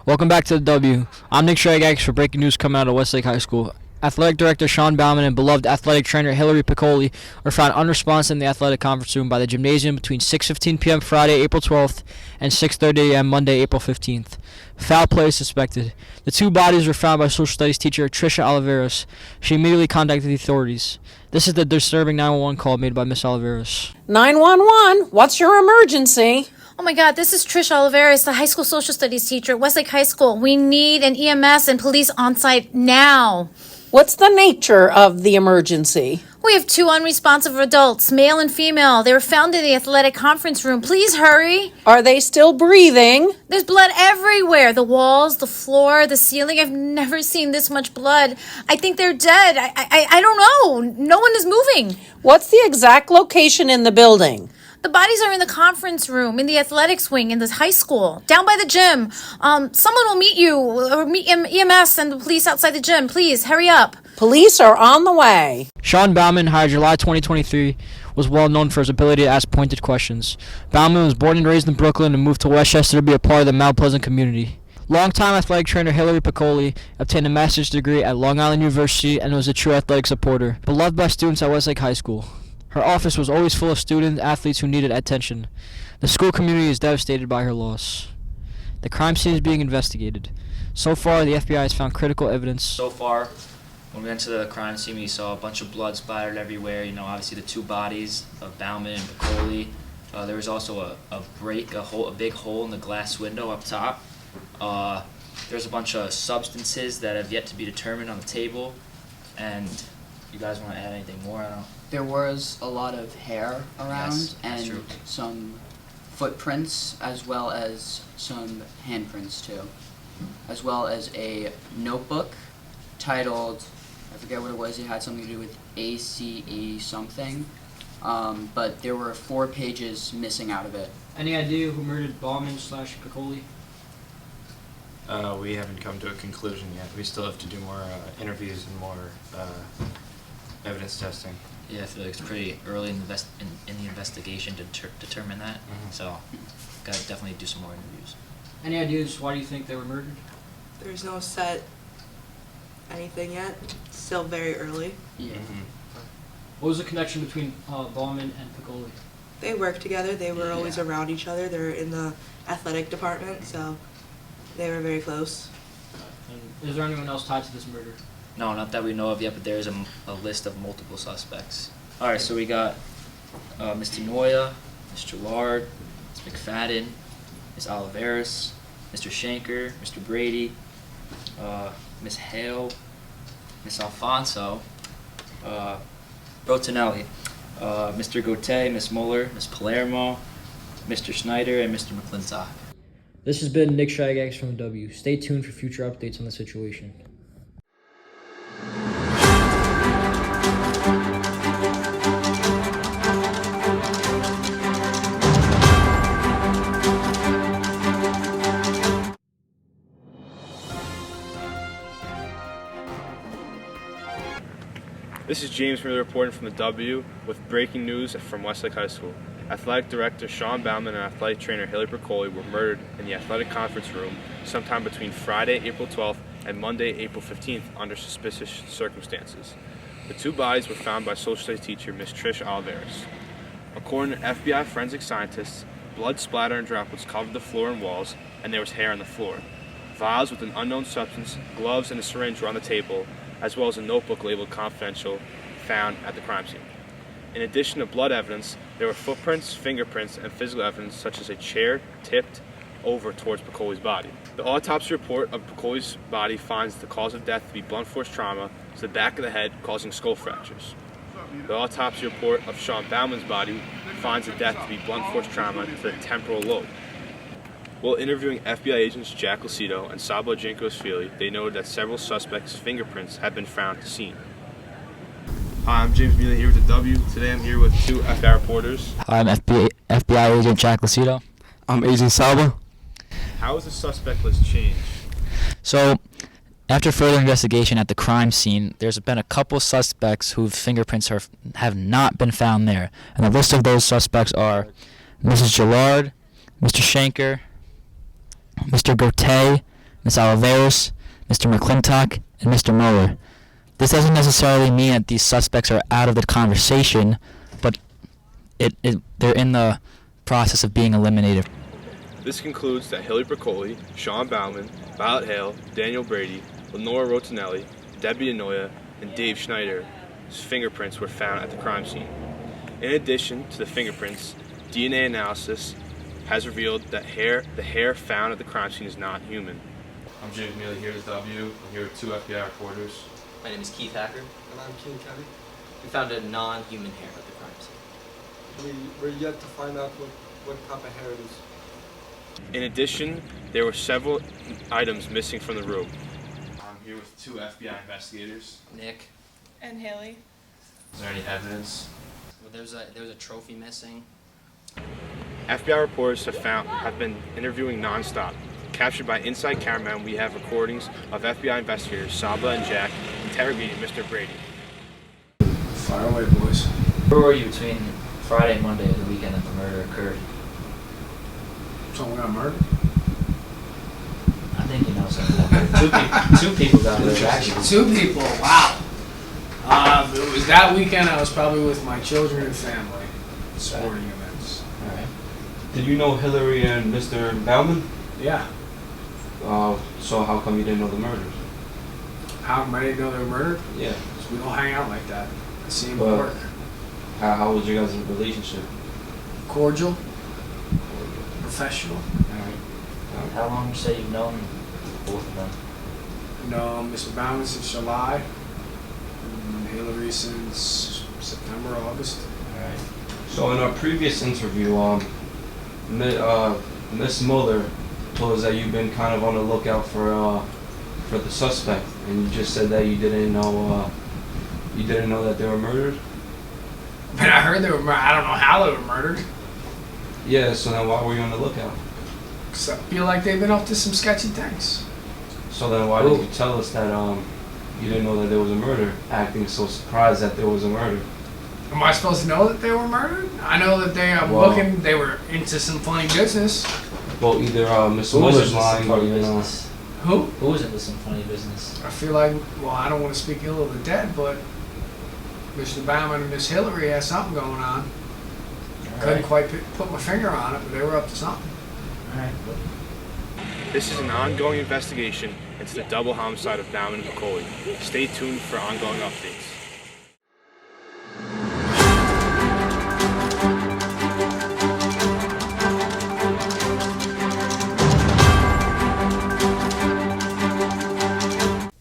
Welcome back to the W. I'm Nick Stratigakis for breaking news coming out of Westlake High School. Athletic Director Sean Bauman and beloved athletic trainer Hillary Piccoli were found unresponsive in the athletic conference room by the gymnasium between 6:15 p.m. Friday, April 12th and 6:30 a.m. Monday, April 15th. Foul play is suspected. The two bodies were found by social studies teacher Trisha Oliveros. She immediately contacted the authorities. This is the disturbing 911 call made by Miss Oliveros. 911, what's your emergency? Oh my God, this is Trish Oliveris, the high school social studies teacher at Westlake High School. We need an EMS and police on site now. What's the nature of the emergency? We have two unresponsive adults, male and female. They were found in the athletic conference room. Please hurry. Are they still breathing? There's blood everywhere. The walls, the floor, the ceiling. I've never seen this much blood. I think they're dead. I don't know. No one is moving. What's the exact location in the building? The bodies are in the conference room, in the athletics wing, in the high school, down by the gym. Someone will meet you, or meet EMS and the police outside the gym. Please, hurry up. Police are on the way. Sean Bauman, hired July 2023, was well known for his ability to ask pointed questions. Bauman was born and raised in Brooklyn and moved to Westchester to be a part of the Mount Pleasant community. Longtime athletic trainer Hillary Piccoli obtained a master's degree at Long Island University and was a true athletic supporter, beloved by students at Westlake High School. Her office was always full of students, athletes who needed attention. The school community is devastated by her loss. The crime scene is being investigated. So far, the FBI has found critical evidence. So far, when we went to the crime scene, we saw a bunch of blood splattered everywhere. Obviously the two bodies of Bauman and Piccoli. There was also a big hole in the glass window up top. There's a bunch of substances that have yet to be determined on the table. And you guys want to add anything more? I don't know. There was a lot of hair around, Yes, that's and true. some footprints, as well as some handprints too, as well as a notebook titled, I forget what it was, it had something to do with ACE something, but there were 4 pages missing out of it. Any idea who murdered Bauman/Piccoli? We haven't come to a conclusion yet. We still have to do more interviews and more evidence testing. Yeah, I feel like it's pretty early in the investigation to determine that. Mhm. So, gotta definitely do some more interviews. Any ideas why do you think they were murdered? There's no set anything yet. It's still very early. Yeah. What was the connection between Bauman and Piccoli? They work together. They were always Yeah. around each other. They're in the athletic department, so they were very close. And is there anyone else tied to this murder? No, not that we know of yet, but there is a list of multiple suspects. All right, so we got Ms. Tinoya, Ms. Gillard, Ms. McFadden, Ms. Oliveris, Mr. Shanker, Mr. Brady, Ms. Hale, Ms. Alfonso, Brotinelli, Mr. Gauthier, Ms. Muller, Ms. Palermo, Mr. Schneider, and Mr. McClintock. This has been Nick Stratigakis from the W. Stay tuned for future updates on the situation. This is James Miele reporting from the W with breaking news from Westlake High School. Athletic Director Sean Bauman and athletic trainer Hillary Piccoli were murdered in the athletic conference room sometime between Friday, April 12th and Monday, April 15th under suspicious circumstances. The two bodies were found by social studies teacher Ms. Trish Oliveris. According to FBI forensic scientists, blood splatter and droplets covered the floor and walls, and there was hair on the floor. Vials with an unknown substance, gloves, and a syringe were on the table, as well as a notebook labeled confidential found at the crime scene. In addition to blood evidence, there were footprints, fingerprints, and physical evidence such as a chair tipped over towards Piccoli's body. The autopsy report of Piccoli's body finds the cause of death to be blunt force trauma to the back of the head causing skull fractures. The autopsy report of Sean Bauman's body finds the death to be blunt force trauma to the temporal lobe. While interviewing FBI agents Jack Lucido and Sabo Jinkos-Feely, they noted that several suspects' fingerprints had been found at the scene. Hi, I'm James Miele here with the W. Today I'm here with two FBI reporters. I'm FBI agent Jack Lucido. I'm Agent Saba. How has the suspect list changed? So, after further investigation at the crime scene, there's been a couple suspects whose fingerprints have not been found there. And the list of those suspects are Mrs. Gillard, Mr. Shanker, Mr. Gauthier, Ms. Oliveros, Mr. McClintock, and Mr. Mueller. This doesn't necessarily mean that these suspects are out of the conversation, but they're in the process of being eliminated. This concludes that Hillary Piccoli, Sean Bauman, Violet Hale, Daniel Brady, Lenora Rotinelli, Debbie Denoya, and Dave Schneider's fingerprints were found at the crime scene. In addition to the fingerprints, DNA analysis has revealed that the hair found at the crime scene is not human. I'm James Miele here with W. I'm here with 2 FBI reporters. My name is Keith Hacker. And I'm King Kelly. We found a non-human hair at the crime scene. We're yet to find out what type of hair it is. In addition, there were several items missing from the room. I'm here with 2 FBI investigators. Nick. And Haley. Is there any evidence? Well, there was a trophy missing. FBI reporters have been interviewing nonstop. Captured by inside cameramen, we have recordings of FBI investigators Saba and Jack interrogating Mr. Brady. Fire away, boys. Where were you between Friday and Monday of the weekend that the murder occurred? Someone got murdered? I think you know something. Two people got murdered, actually. 2 people, wow. It was that weekend. I was probably with my children and family. Sporting events. All right. Did you know Hillary and Mr. Bauman? Yeah. So how come you didn't know the murders? How come I didn't know they were murdered? Yeah. 'Cause we don't hang out like that. I see him at But work. How was your guys' relationship? Cordial. Professional. How long would you say you've known both of them? No, Mr. Bauman since July. And Hillary since September, August. All right. So in our previous interview, Miss Mueller told us that you've been kind of on the lookout for the suspect, and you just said that you didn't know that they were murdered. I mean, I heard they were murdered. I don't know how they were murdered. Yeah. So then why were you on the lookout? 'Cause I feel like they've been up to some sketchy things. So then why did you tell us that you didn't know that there was a murder, acting so surprised that there was a murder? Am I supposed to know that they were murdered? I know that they were into some funny business. Well, either Miss Muller's lying or you know. Who? Who was into some funny business? I feel like, well, I don't want to speak ill of the dead, but Mr. Bauman and Miss Hillary had something going on. Couldn't quite put my finger on it, but they were up to something. All right. This is an ongoing investigation into the double homicide of Bauman and Piccoli. Stay tuned for ongoing updates.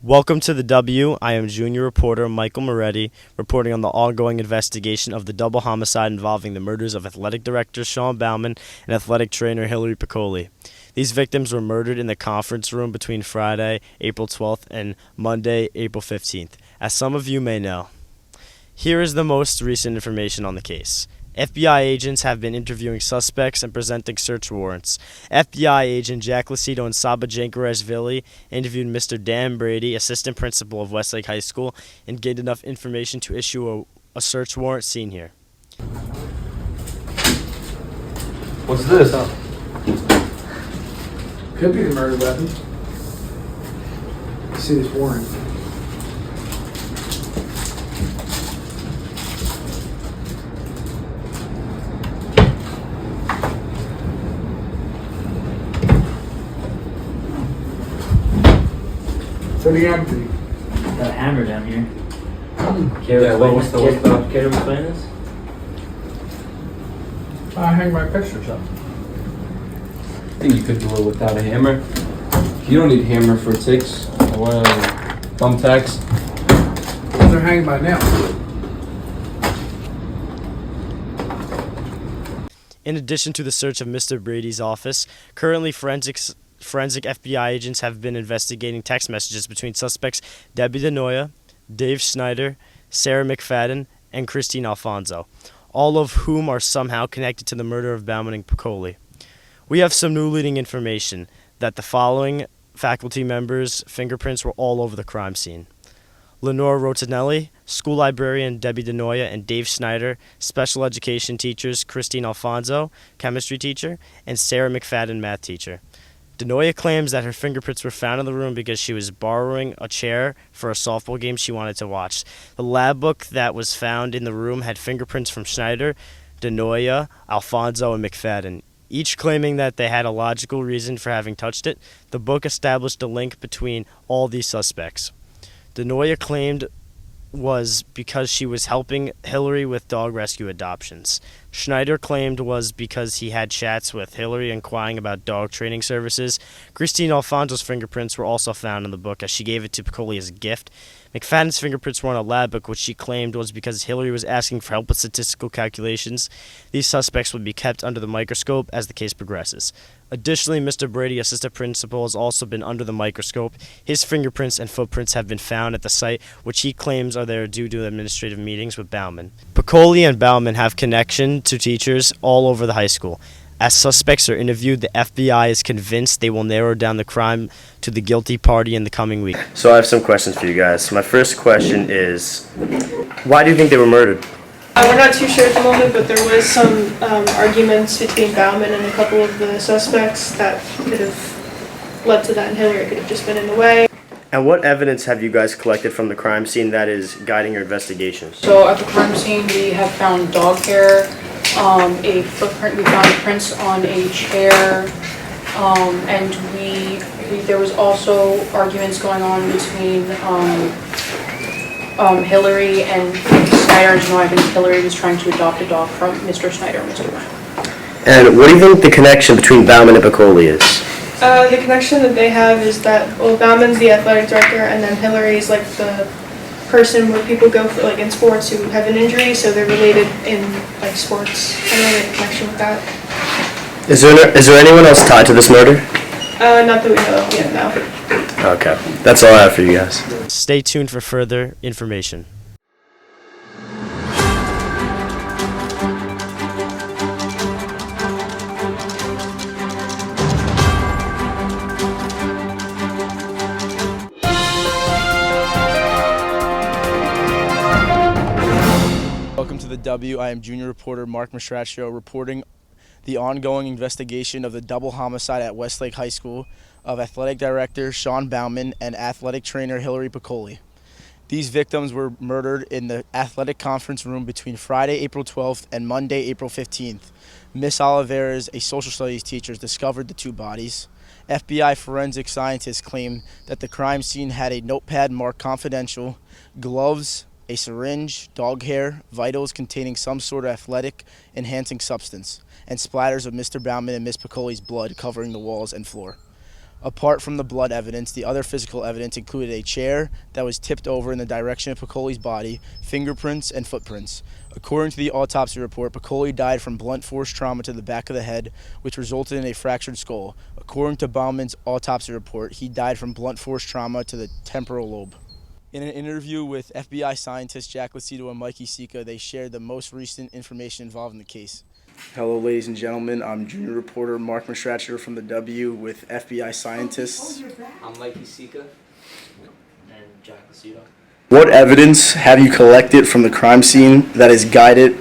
Welcome to the W. I am junior reporter Michael Moretti, reporting on the ongoing investigation of the double homicide involving the murders of athletic director Sean Bauman and athletic trainer Hillary Piccoli. These victims were murdered in the conference room between Friday, April 12th and Monday, April 15th, as some of you may know. Here is the most recent information on the case. FBI agents have been interviewing suspects and presenting search warrants. FBI agent Jack Lucido and Saba Jankarashvili interviewed Mr. Dan Brady, assistant principal of Westlake High School, and gained enough information to issue a search warrant seen here. What's this? Could be the murder weapon. See this warrant. Pretty empty. Got a hammer down here. Care to explain this? I hang my pictures up. I think you could do it without a hammer. You don't need a hammer for ticks or thumbtacks. Those are hanging by nails. In addition to the search of Mr. Brady's office, currently forensic FBI agents have been investigating text messages between suspects Debbie Denoya, Dave Schneider, Sarah McFadden, and Christine Alfonso, all of whom are somehow connected to the murder of Bauman and Piccoli. We have some new leading information that the following faculty members' fingerprints were all over the crime scene. Lenora Rotinelli, school librarian Debbie Denoya, and Dave Schneider, special education teachers Christine Alfonso, chemistry teacher, and Sarah McFadden, math teacher. Denoya claims that her fingerprints were found in the room because she was borrowing a chair for a softball game she wanted to watch. The lab book that was found in the room had fingerprints from Schneider, Denoya, Alfonso, and McFadden, each claiming that they had a logical reason for having touched it. The book established a link between all these suspects. Denoya claimed was because she was helping Hillary with dog rescue adoptions. Schneider claimed was because he had chats with Hillary inquiring about dog training services. Christine Alfonso's fingerprints were also found in the book as she gave it to Piccoli as a gift. McFadden's fingerprints were on a lab book, which she claimed was because Hillary was asking for help with statistical calculations. These suspects would be kept under the microscope as the case progresses. Additionally, Mr. Brady, assistant principal, has also been under the microscope. His fingerprints and footprints have been found at the site, which he claims are there due to administrative meetings with Bauman. Piccoli and Bauman have connection to teachers all over the high school. As suspects are interviewed, the FBI is convinced they will narrow down the crime to the guilty party in the coming week. So I have some questions for you guys. My first question is, why do you think they were murdered? We're not too sure at the moment, but there was some arguments between Bauman and a couple of the suspects that could have led to that, and Hillary could have just been in the way. And what evidence have you guys collected from the crime scene that is guiding your investigations? So at the crime scene, we have found dog hair, a footprint. We found prints on a chair, and there was also arguments going on between Hillary and Schneider. As you know, I think Hillary was trying to adopt a dog from Mr. Schneider and Mr. Brown. And what do you think the connection between Bauman and Piccoli is? The connection that they have is that, well, Bauman's the athletic director, and then Hillary's like the person where people go for, like, in sports who have an injury, so they're related in like sports. I don't know the connection with that. Is there anyone else tied to this murder? Not that we know of yet, no. Okay, that's all I have for you guys. Stay tuned for further information. Welcome to the W. I am junior reporter Mark Mastracchio reporting the ongoing investigation of the double homicide at Westlake High School of athletic director Sean Bauman and athletic trainer Hillary Piccoli. These victims were murdered in the athletic conference room between Friday, April 12th and Monday, April 15th. Miss Oliveras, a social studies teacher, discovered the two bodies. FBI forensic scientists claim that the crime scene had a notepad marked confidential, gloves, a syringe, dog hair, vitals containing some sort of athletic enhancing substance, and splatters of Mr. Bauman and Miss Piccoli's blood covering the walls and floor. Apart from the blood evidence, the other physical evidence included a chair that was tipped over in the direction of Piccoli's body, fingerprints, and footprints. According to the autopsy report, Piccoli died from blunt force trauma to the back of the head, which resulted in a fractured skull. According to Bauman's autopsy report, he died from blunt force trauma to the temporal lobe. In an interview with FBI scientists Jack Lucido and Mikey Sika, they shared the most recent information involved in the case. Hello, ladies and gentlemen. I'm junior reporter Mark Mastracchio from the W with FBI scientists. I'm Mikey Sika. And Jack Lucido. What evidence have you collected from the crime scene that has guided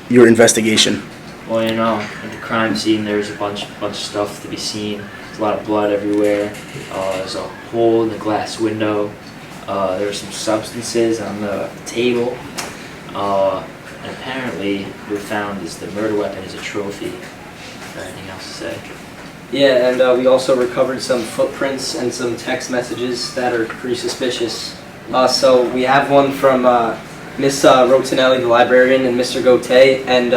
your investigation? Well, you know, at the crime scene, there's a bunch of stuff to be seen. There's a lot of blood everywhere. There's a hole in the glass window. There were some substances on the table. And apparently, what we found is the murder weapon is a trophy. Anything else to say? Yeah, and we also recovered some footprints and some text messages that are pretty suspicious. So we have one from Miss Rotinelli, the librarian, and Mr. Gauthier, and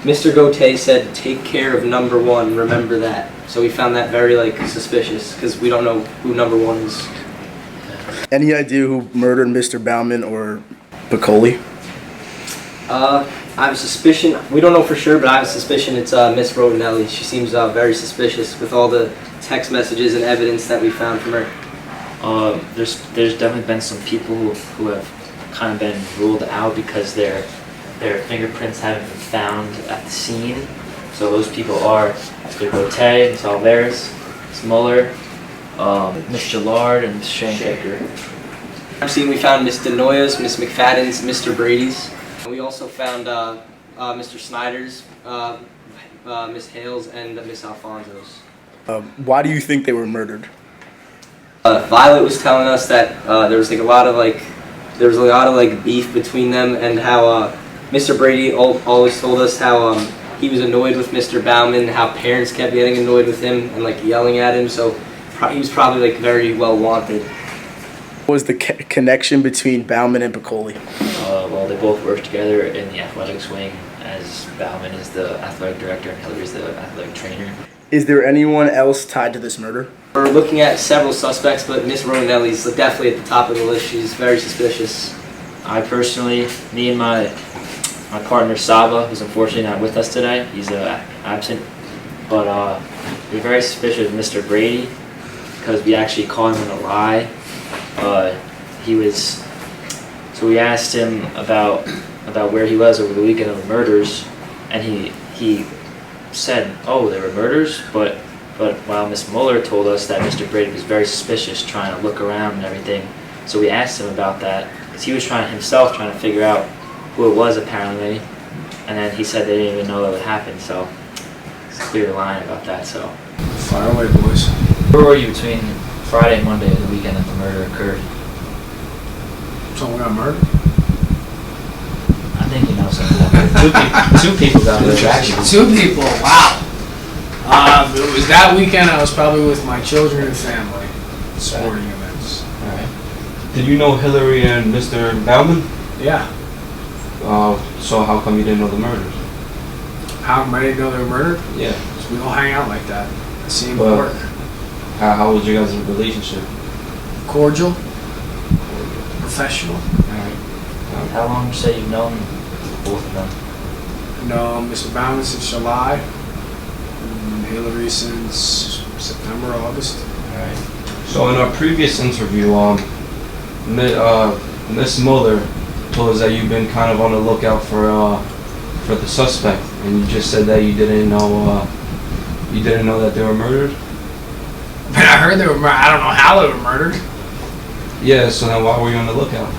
Mr. Gauthier said, "Take care of number one, remember that." So we found that very, suspicious, because we don't know who number one is. Any idea who murdered Mr. Bauman or Piccoli? I have a suspicion. We don't know for sure, but I have a suspicion it's Miss Rotinelli. She seems very suspicious with all the text messages and evidence that we found from her. There's definitely been some people who have kind of been ruled out because their fingerprints haven't been found at the scene. So those people are Mr. Gauthier, Ms. Alvarez, Ms. Muller, Ms. Gillard, and Ms. Schenkecker. At the scene we found Ms. Denoya's, Ms. McFadden's, Mr. Brady's. We also found Mr. Snyder's, Ms. Hale's, and Ms. Alfonso's. Why do you think they were murdered? Violet was telling us that there was a lot of beef between them, and how Mr. Brady always told us how he was annoyed with Mr. Bauman, how parents kept getting annoyed with him and yelling at him. So he was probably very well wanted. What was the connection between Bauman and Piccoli? Well, they both work together in the athletics wing, as Bauman is the athletic director and Hillary's the athletic trainer. Is there anyone else tied to this murder? We're looking at several suspects, but Miss Rotinelli's definitely at the top of the list. She's very suspicious. I personally, me and my partner Saba, who's unfortunately not with us today, he's absent, but we're very suspicious of Mr. Brady because we actually caught him in a lie. So we asked him about where he was over the weekend of the murders, and he said, "Oh, there were murders," but while Miss Mueller told us that Mr. Brady was very suspicious, trying to look around and everything. So we asked him about that because he was trying to figure out who it was apparently, and then he said they didn't even know that would happen. So it's clear lying about that. So Fire away, boys. where were you between Friday and Monday of the weekend that the murder occurred? Someone got murdered? I think you know something. Two people got murdered actually. Two people, wow. It was that weekend. I was probably with my children and family. Sporting events. Alright. Did you know Hillary and Mr. Bauman? Yeah. So how come you didn't know the murders? How come I didn't know they were murdered? Yeah. So we don't hang out like that. I see him at But work. How was your guys' relationship? Cordial. Professional. Alright. How long would you say you've known both of them? No, Mr. Bauman since July. And Hillary since September, August. Alright. So in our previous interview, Miss Mueller told us that you've been kind of on the lookout for the suspect, and you just said that you didn't know that they were murdered. But I heard they were murdered. I don't know how they were murdered. Yeah. So then why were you on the lookout?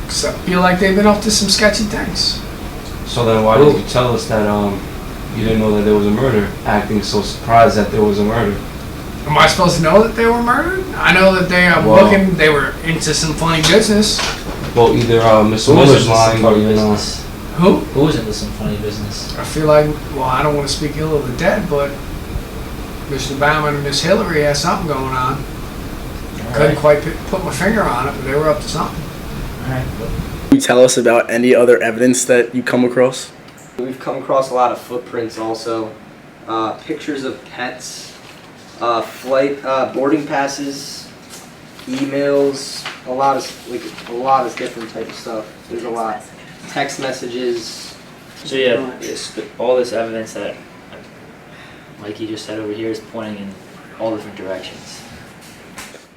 Because I feel like they've been up to some sketchy things. So then why did you tell us that you didn't know that there was a murder, acting so surprised that there was a murder? Am I supposed to know that they were murdered? I know that they were into some funny business. Well, either Miss Muller's lying or you know. Who was into some funny business? I feel like, well, I don't want to speak ill of the dead, but Mr. Bauman and Miss Hillary had something going on. Couldn't quite put my finger on it, but they were up to something. Alright. Can you tell us about any other evidence that you come across? We've come across a lot of footprints also, pictures of pets, flight boarding passes, emails, a lot of different type of stuff. There's a lot. Text messages. So yeah, all this evidence that Mikey just said over here is pointing in all different directions.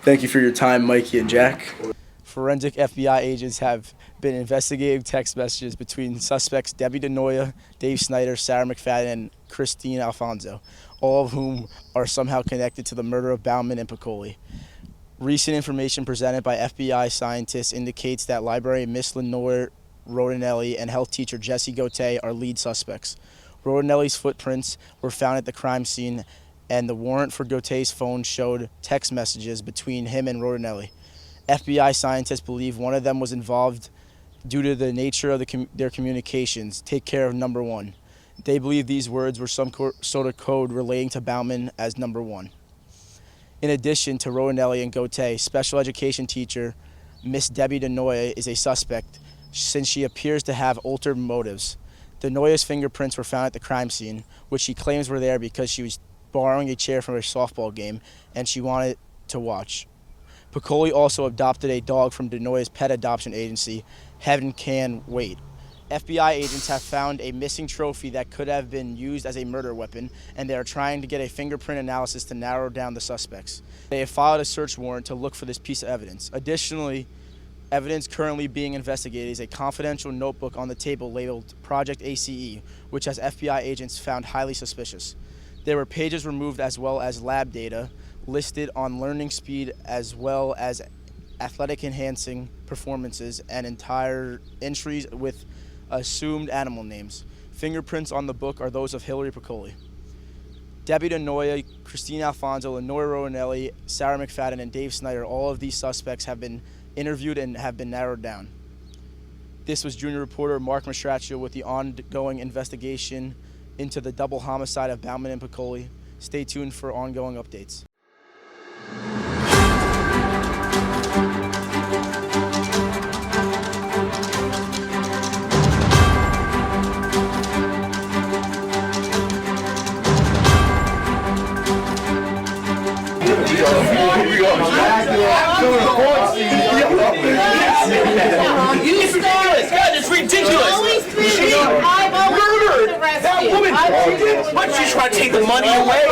Thank you for your time, Mikey and Jack. Forensic FBI agents have been investigating text messages between suspects Debbie DeNoia, Dave Snyder, Sarah McFadden, and Christine Alfonso, all of whom are somehow connected to the murder of Bauman and Piccoli. Recent information presented by FBI scientists indicates that librarian Miss Lenore Rotinelli and health teacher Jesse Gotay are lead suspects. Rotinelli's footprints were found at the crime scene, and the warrant for Gotay's phone showed text messages between him and Rotinelli. FBI scientists believe one of them was involved due to the nature of their communications. Take care of number one. They believe these words were some sort of code relating to Bauman as number one. In addition to Rotinelli and Gotay, special education teacher Miss Debbie DeNoia is a suspect since she appears to have altered motives. DeNoia's fingerprints were found at the crime scene, which she claims were there because she was borrowing a chair from a softball game and she wanted to watch. Piccoli also adopted a dog from DeNoia's pet adoption agency, Heaven Can Wait. FBI agents have found a missing trophy that could have been used as a murder weapon, and they are trying to get a fingerprint analysis to narrow down the suspects. They have filed a search warrant to look for this piece of evidence. Additionally, evidence currently being investigated is a confidential notebook on the table labeled Project ACE, which has FBI agents found highly suspicious. There were pages removed as well as lab data listed on learning speed as well as athletic enhancing performances and entire entries with assumed animal names. Fingerprints on the book are those of Hillary Piccoli. Debbie DeNoia, Christine Alfonso, Lenore Rowanelli, Sarah McFadden, and Dave Snyder. All of these suspects have been interviewed and have been narrowed down. This was junior reporter Mark Mastracchio with the ongoing investigation into the double homicide of Bauman and Piccoli. Stay tuned for ongoing updates. You started. God, it's ridiculous. I've always Murdered. That woman. What? She's trying to take the money away.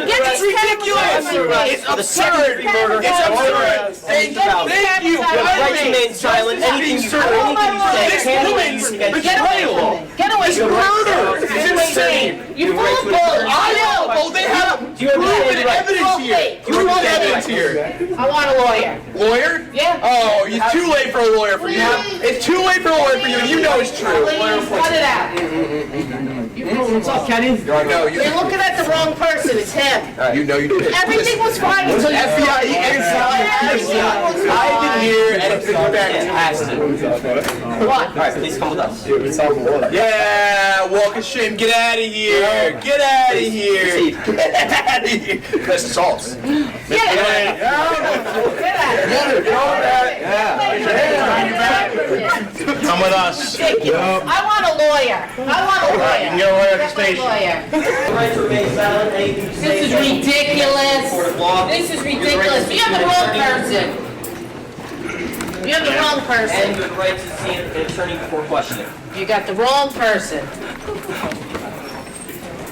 It's ridiculous. It's absurd. It's absurd. Thank you. Right to remain silent. Anything you say can be used against you. Get away It's from murder. It's insane. You full of bull. I know. Oh, they have proven evidence here. Proof evidence here. I want a lawyer. Lawyer? Yeah. Oh, it's too late for a lawyer for you. It's too late for a lawyer for you. You know it's true. Cut it out. What's up, Kenny? No, You're looking at the wrong person. It's him. You know you did. Everything was fine until you FBI inside. I didn't hear anything fantastic. What? Alright, please come with us. Yeah, walk of shame. Get out of here. Get out of here. Get out of here. That's assault. Get Come with us. I want a lawyer. I want a lawyer. You can get a lawyer at the Get my station. lawyer. Right to remain silent. Anything you say This is ridiculous. This is ridiculous. You have the wrong person. You have the wrong And person. you have the right to see an attorney before questioning. You got the wrong person.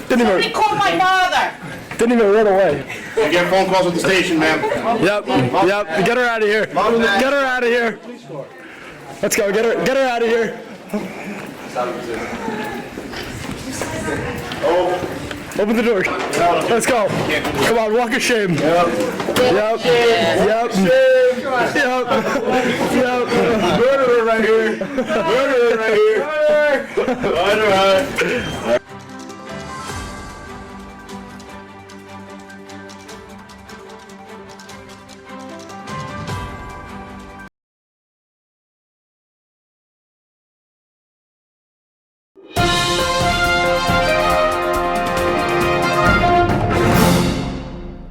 Didn't Somebody call my father. Didn't even run away. You get phone calls at the station, ma'am. Yep. Get her out of here. Get her out of here. Let's go. Get her out of here. Open the door. Let's go. Come on, walk of shame. Yep. Murderer right here. Murderer right here. Murderer.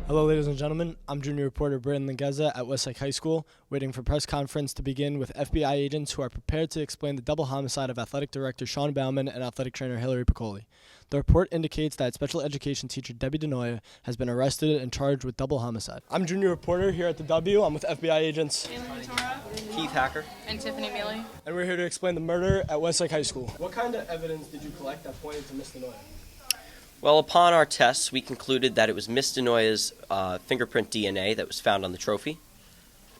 Hello, ladies and gentlemen. I'm junior reporter Brayden Lingeza at Westlake High School, waiting for press conference to begin with FBI agents who are prepared to explain the double homicide of athletic director Sean Bauman and athletic trainer Hillary Piccoli. The report indicates that special education teacher Debbie DeNoia has been arrested and charged with double homicide. I'm junior reporter here at the W. I'm with FBI agents Keith Hacker. And Tiffany Miele. and we're here to explain the murder at Westlake High School. What kind of evidence did you collect that pointed to Miss DeNoia? Well, upon our tests, we concluded that it was Miss DeNoia's fingerprint DNA that was found on the trophy.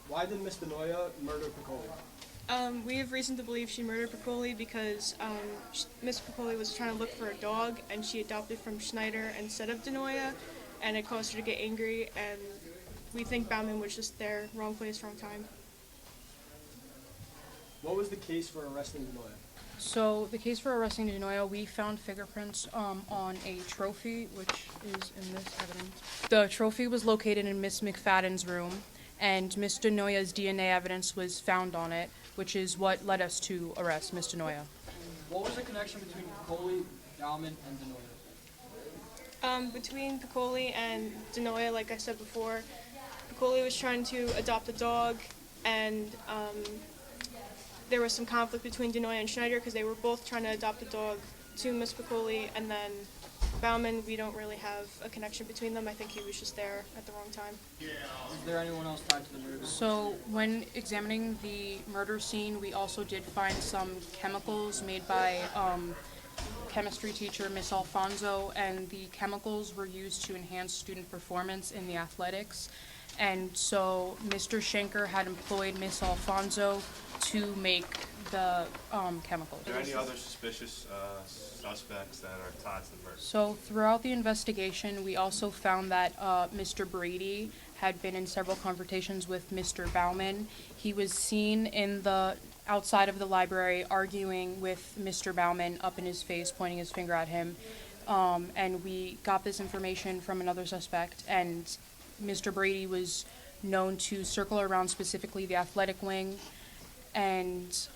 Why did Miss DeNoia murder Piccoli? We have reason to believe she murdered Piccoli because Miss Piccoli was trying to look for a dog and she adopted from Schneider instead of DeNoia, and it caused her to get angry, and we think Bauman was just there, wrong place, wrong time. What was the case for arresting DeNoia? So the case for arresting DeNoia, we found fingerprints on a trophy, which is in this evidence. The trophy was located in Miss McFadden's room, and Miss DeNoia's DNA evidence was found on it, which is what led us to arrest Miss DeNoia. What was the connection between Piccoli, Bauman, and DeNoia? Between Piccoli and DeNoia, like I said before, Piccoli was trying to adopt a dog, and there was some conflict between DeNoia and Schneider because they were both trying to adopt a dog to Miss Piccoli, and then Bauman, we don't really have a connection between them. I think he was just there at the wrong time. Is there anyone else tied to the murder? So when examining the murder scene, we also did find some chemicals made by chemistry teacher Miss Alfonso, and the chemicals were used to enhance student performance in the athletics. And so Mr. Schenker had employed Miss Alfonso to make the chemicals. Are there any other suspicious suspects that are tied to the murder? So throughout the investigation, we also found that Mr. Brady had been in several confrontations with Mr. Bauman. He was seen in the outside of the library arguing with Mr. Bauman, up in his face, pointing his finger at him. and we got this information from another suspect, and Mr. Brady was known to circle around specifically the athletic wing, and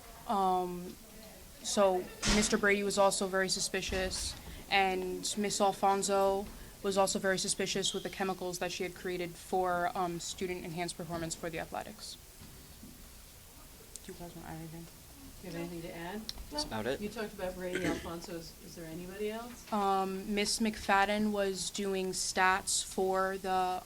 so Mr. Brady was also very suspicious, and Miss Alfonso was also very suspicious with the chemicals that she had created for student enhanced performance for the athletics. Do you guys want to add anything? Do you have anything to add? That's about it. You talked about Brady, Alfonso. Is there anybody else? Miss McFadden was doing stats for the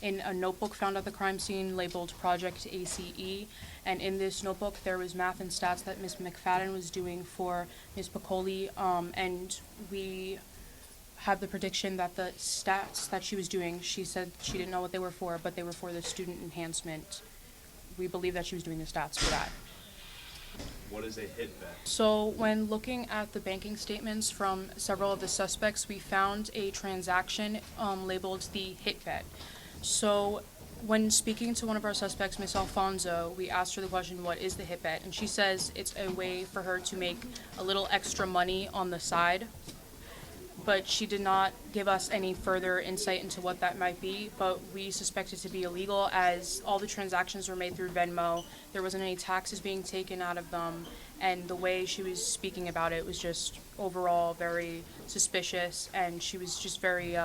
in a notebook found at the crime scene labeled Project ACE, and in this notebook there was math and stats that Miss McFadden was doing for Miss Piccoli, and we have the prediction that the stats that she was doing, she said she didn't know what they were for, but they were for the student enhancement. We believe that she was doing the stats for that. What is a hit bet? So when looking at the banking statements from several of the suspects, we found a transaction labeled the hit bet. So when speaking to one of our suspects, Miss Alfonso, we asked her the question, what is the hit bet? And she says it's a way for her to make a little extra money on the side. But she did not give us any further insight into what that might be, but we suspect it to be illegal as all the transactions were made through Venmo. There wasn't any taxes being taken out of them, and the way she was speaking about it was just overall very suspicious, and she was just very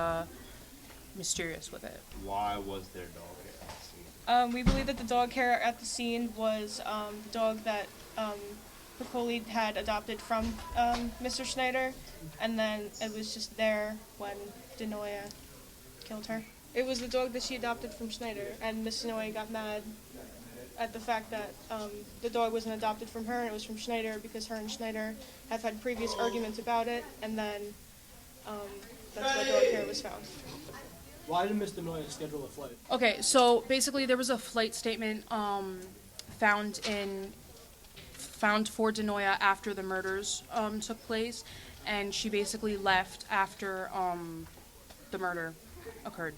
mysterious with it. Why was there dog hair at the scene? We believe that the dog hair at the scene was the dog that Piccoli had adopted from Mr. Schneider, and then it was just there when Denoya killed her. It was the dog that she adopted from Schneider, and Miss Denoya got mad at the fact that the dog wasn't adopted from her and it was from Schneider because her and Schneider have had previous arguments about it, and then that's why dog hair was found. Why did Mr. Noya schedule a flight? Okay, so basically there was a flight statement found for Denoya after the murders took place, and she basically left after the murder occurred.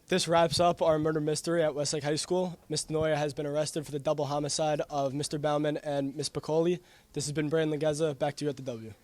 This wraps up our murder mystery at Westlake High School. Ms. Noya has been arrested for the double homicide of Mr. Bauman and Ms. Piccoli. This has been Brayden Lingeza. Back to you at the W.